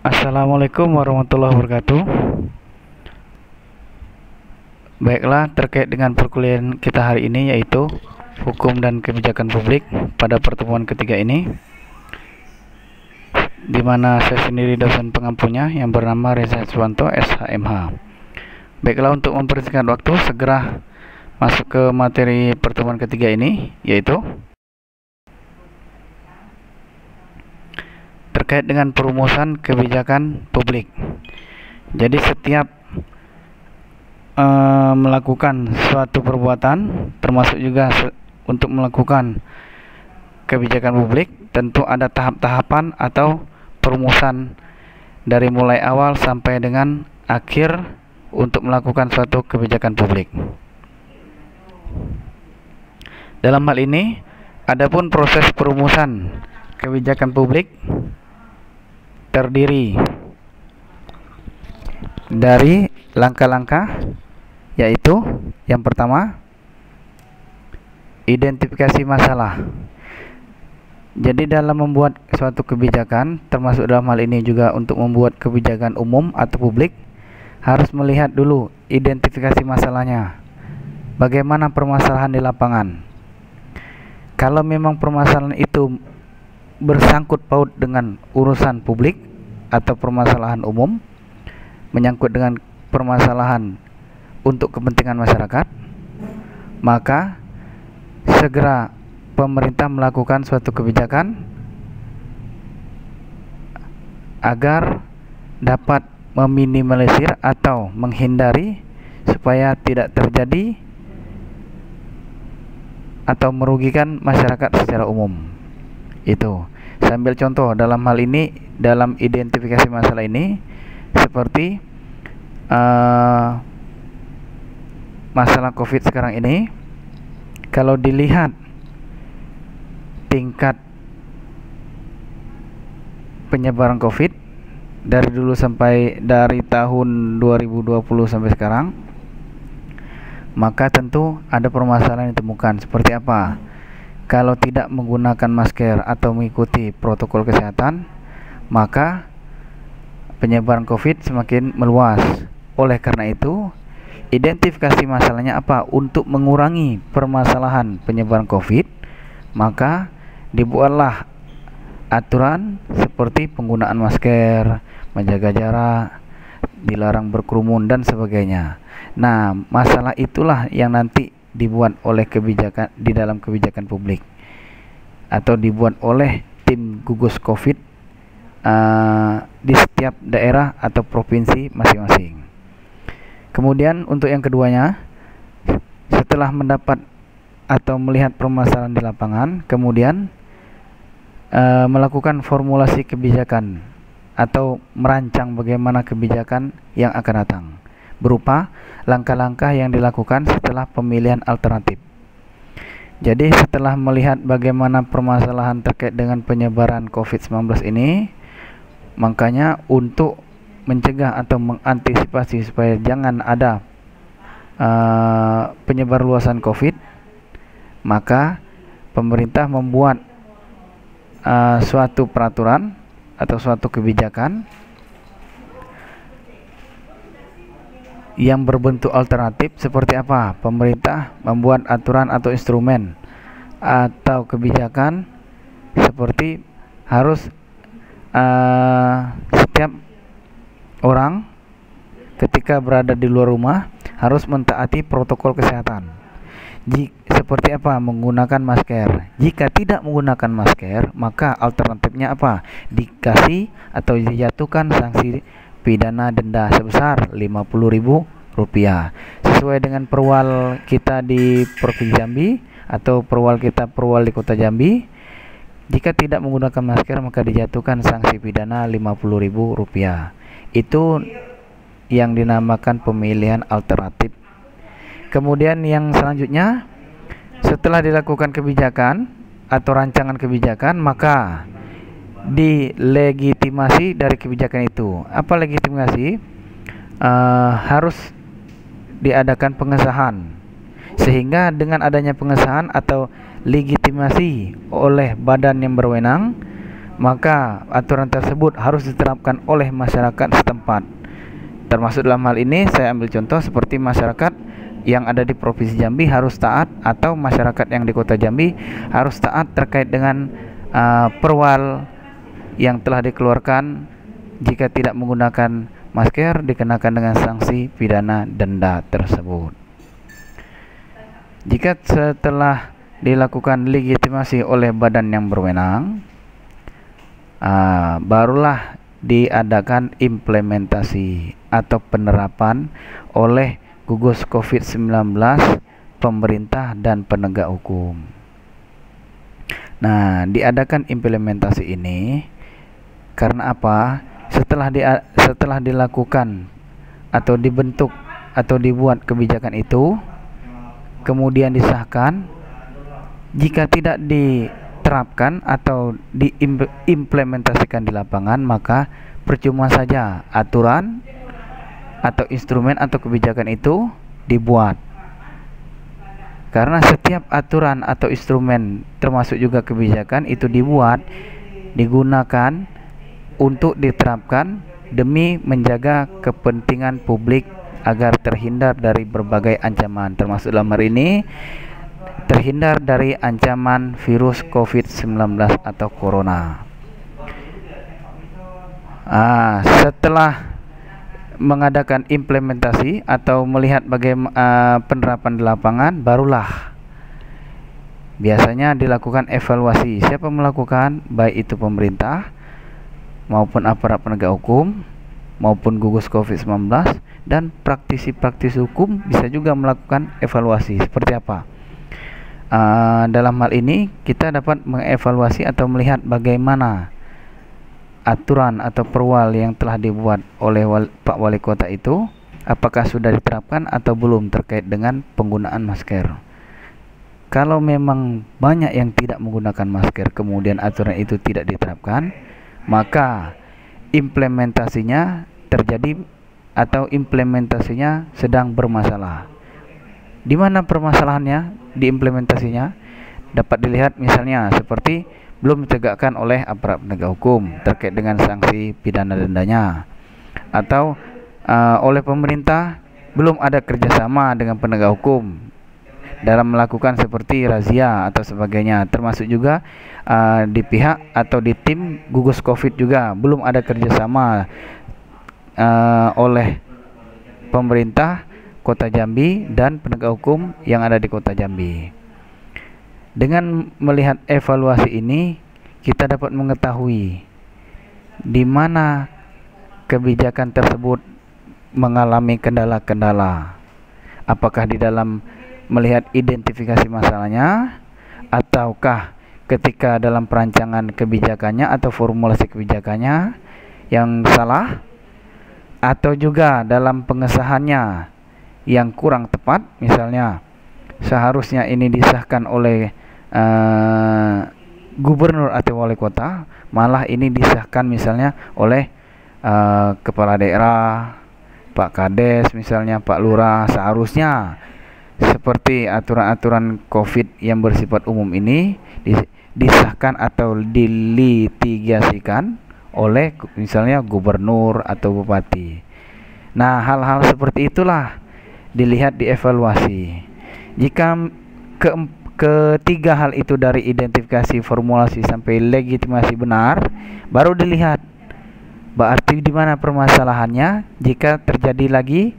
Assalamualaikum warahmatullahi wabarakatuh. Baiklah, terkait dengan perkuliahan kita hari ini, yaitu Hukum dan Kebijakan Publik pada pertemuan ketiga ini, di mana saya sendiri dosen pengampunya yang bernama Reza Suwanto, SHMH. Baiklah, untuk mempersingkat waktu, segera masuk ke materi pertemuan ketiga ini, yaitu terkait dengan perumusan kebijakan publik. Jadi setiap melakukan suatu perbuatan, termasuk juga untuk melakukan kebijakan publik, tentu ada tahap-tahapan atau perumusan dari mulai awal sampai dengan akhir untuk melakukan suatu kebijakan publik. Dalam hal ini, adapun proses perumusan kebijakan publik terdiri dari langkah-langkah, yaitu yang pertama, identifikasi masalah. Jadi dalam membuat suatu kebijakan, termasuk dalam hal ini juga untuk membuat kebijakan umum atau publik, harus melihat dulu identifikasi masalahnya. Bagaimana permasalahan di lapangan? Kalau memang permasalahan itu bersangkut paut dengan urusan publik atau permasalahan umum, menyangkut dengan permasalahan untuk kepentingan masyarakat, maka segera pemerintah melakukan suatu kebijakan agar dapat meminimalisir atau menghindari supaya tidak terjadi atau merugikan masyarakat secara umum. Itu saya ambil contoh dalam hal ini, dalam identifikasi masalah ini, seperti masalah COVID sekarang ini. Kalau dilihat tingkat penyebaran COVID dari dulu sampai dari tahun 2020 sampai sekarang, maka tentu ada permasalahan yang ditemukan. Seperti apa? Kalau tidak menggunakan masker atau mengikuti protokol kesehatan, maka penyebaran COVID semakin meluas. Oleh karena itu, identifikasi masalahnya apa? Untuk mengurangi permasalahan penyebaran COVID, maka dibuatlah aturan seperti penggunaan masker, menjaga jarak, dilarang berkerumun dan sebagainya. Nah, masalah itulah yang nanti dibuat oleh kebijakan di dalam kebijakan publik, atau dibuat oleh tim gugus COVID di setiap daerah atau provinsi masing-masing. Kemudian untuk yang keduanya, setelah mendapat atau melihat permasalahan di lapangan, kemudian melakukan formulasi kebijakan atau merancang bagaimana kebijakan yang akan datang, berupa langkah-langkah yang dilakukan setelah pemilihan alternatif. Jadi setelah melihat bagaimana permasalahan terkait dengan penyebaran COVID-19 ini, makanya untuk mencegah atau mengantisipasi supaya jangan ada penyebar luasan COVID, maka pemerintah membuat suatu peraturan atau suatu kebijakan yang berbentuk alternatif. Seperti apa? Pemerintah membuat aturan atau instrumen atau kebijakan seperti harus setiap orang ketika berada di luar rumah harus mentaati protokol kesehatan. Seperti apa? Menggunakan masker. Jika tidak menggunakan masker, maka alternatifnya apa? Dikasih atau dijatuhkan sanksi pidana denda sebesar Rp50.000 sesuai dengan perwal kita di Provinsi Jambi atau perwal kita perwal di Kota Jambi. Jika tidak menggunakan masker, maka dijatuhkan sanksi pidana Rp50.000. Itu yang dinamakan pemilihan alternatif. Kemudian yang selanjutnya, setelah dilakukan kebijakan atau rancangan kebijakan, maka dilegitimasi dari kebijakan itu. Apa legitimasi? Harus diadakan pengesahan, sehingga dengan adanya pengesahan atau legitimasi oleh badan yang berwenang, maka aturan tersebut harus diterapkan oleh masyarakat setempat. Termasuk dalam hal ini saya ambil contoh seperti masyarakat yang ada di Provinsi Jambi harus taat, atau masyarakat yang di Kota Jambi harus taat terkait dengan perwal yang telah dikeluarkan. Jika tidak menggunakan masker dikenakan dengan sanksi pidana denda tersebut. Jika setelah dilakukan legitimasi oleh badan yang berwenang, barulah diadakan implementasi atau penerapan oleh gugus COVID-19 pemerintah dan penegak hukum. Nah, diadakan implementasi ini karena apa? Setelah dilakukan atau dibentuk atau dibuat kebijakan itu, kemudian disahkan, jika tidak diterapkan atau diimplementasikan di lapangan, maka percuma saja aturan atau instrumen atau kebijakan itu dibuat. Karena setiap aturan atau instrumen termasuk juga kebijakan itu dibuat, digunakan untuk diterapkan demi menjaga kepentingan publik agar terhindar dari berbagai ancaman, termasuk dalam hari ini terhindar dari ancaman virus COVID-19 atau corona. Setelah mengadakan implementasi atau melihat bagaimana penerapan di lapangan, barulah biasanya dilakukan evaluasi. Siapa melakukan? Baik itu pemerintah maupun aparat penegak hukum maupun gugus COVID-19, dan praktisi-praktisi hukum bisa juga melakukan evaluasi. Seperti apa? Dalam hal ini kita dapat mengevaluasi atau melihat bagaimana aturan atau perwal yang telah dibuat oleh Pak Wali Kota itu, apakah sudah diterapkan atau belum terkait dengan penggunaan masker. Kalau memang banyak yang tidak menggunakan masker kemudian aturan itu tidak diterapkan, maka implementasinya terjadi atau implementasinya sedang bermasalah. Di mana permasalahannya di implementasinya? Dapat dilihat misalnya seperti belum ditegakkan oleh aparat penegak hukum terkait dengan sanksi pidana dendanya, atau oleh pemerintah belum ada kerjasama dengan penegak hukum dalam melakukan seperti razia atau sebagainya. Termasuk juga di pihak atau di tim gugus COVID juga belum ada kerjasama oleh pemerintah Kota Jambi dan penegak hukum yang ada di Kota Jambi. Dengan melihat evaluasi ini, kita dapat mengetahui di mana kebijakan tersebut mengalami kendala-kendala. Apakah di dalam melihat identifikasi masalahnya, ataukah ketika dalam perancangan kebijakannya atau formulasi kebijakannya yang salah, atau juga dalam pengesahannya yang kurang tepat. Misalnya seharusnya ini disahkan oleh gubernur atau wali kota, malah ini disahkan misalnya oleh kepala daerah, Pak Kades misalnya, Pak Lurah. Seharusnya seperti aturan-aturan COVID yang bersifat umum ini disahkan atau dilitigasikan oleh misalnya gubernur atau bupati. Nah, hal-hal seperti itulah dilihat dievaluasi. Jika ketiga hal itu dari identifikasi, formulasi sampai legitimasi benar, baru dilihat berarti di mana permasalahannya. Jika terjadi lagi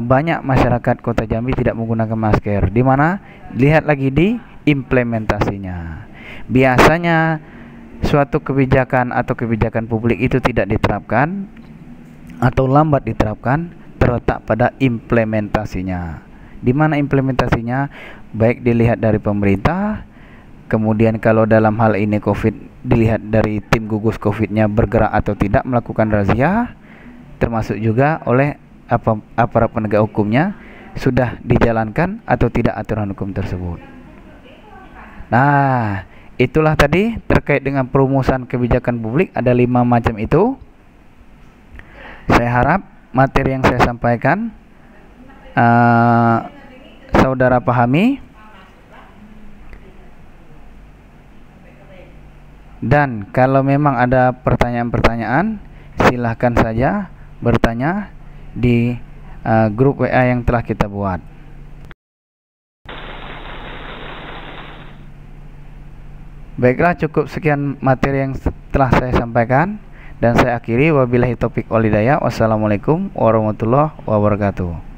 banyak masyarakat Kota Jambi tidak menggunakan masker, di mana lihat lagi di implementasinya. Biasanya suatu kebijakan atau kebijakan publik itu tidak diterapkan atau lambat diterapkan terletak pada implementasinya. Di mana implementasinya? Baik dilihat dari pemerintah, kemudian kalau dalam hal ini COVID dilihat dari tim gugus COVID-nya bergerak atau tidak melakukan razia, termasuk juga oleh aparat penegak hukumnya sudah dijalankan atau tidak aturan hukum tersebut. Nah, itulah tadi terkait dengan perumusan kebijakan publik, ada 5 macam itu. Saya harap materi yang saya sampaikan saudara pahami. Dan kalau memang ada pertanyaan-pertanyaan, silahkan saja bertanya di grup WA yang telah kita buat. Baiklah, cukup sekian materi yang telah saya sampaikan, dan saya akhiri. Wabillahi taufik wal hidayah. Wassalamualaikum warahmatullahi wabarakatuh.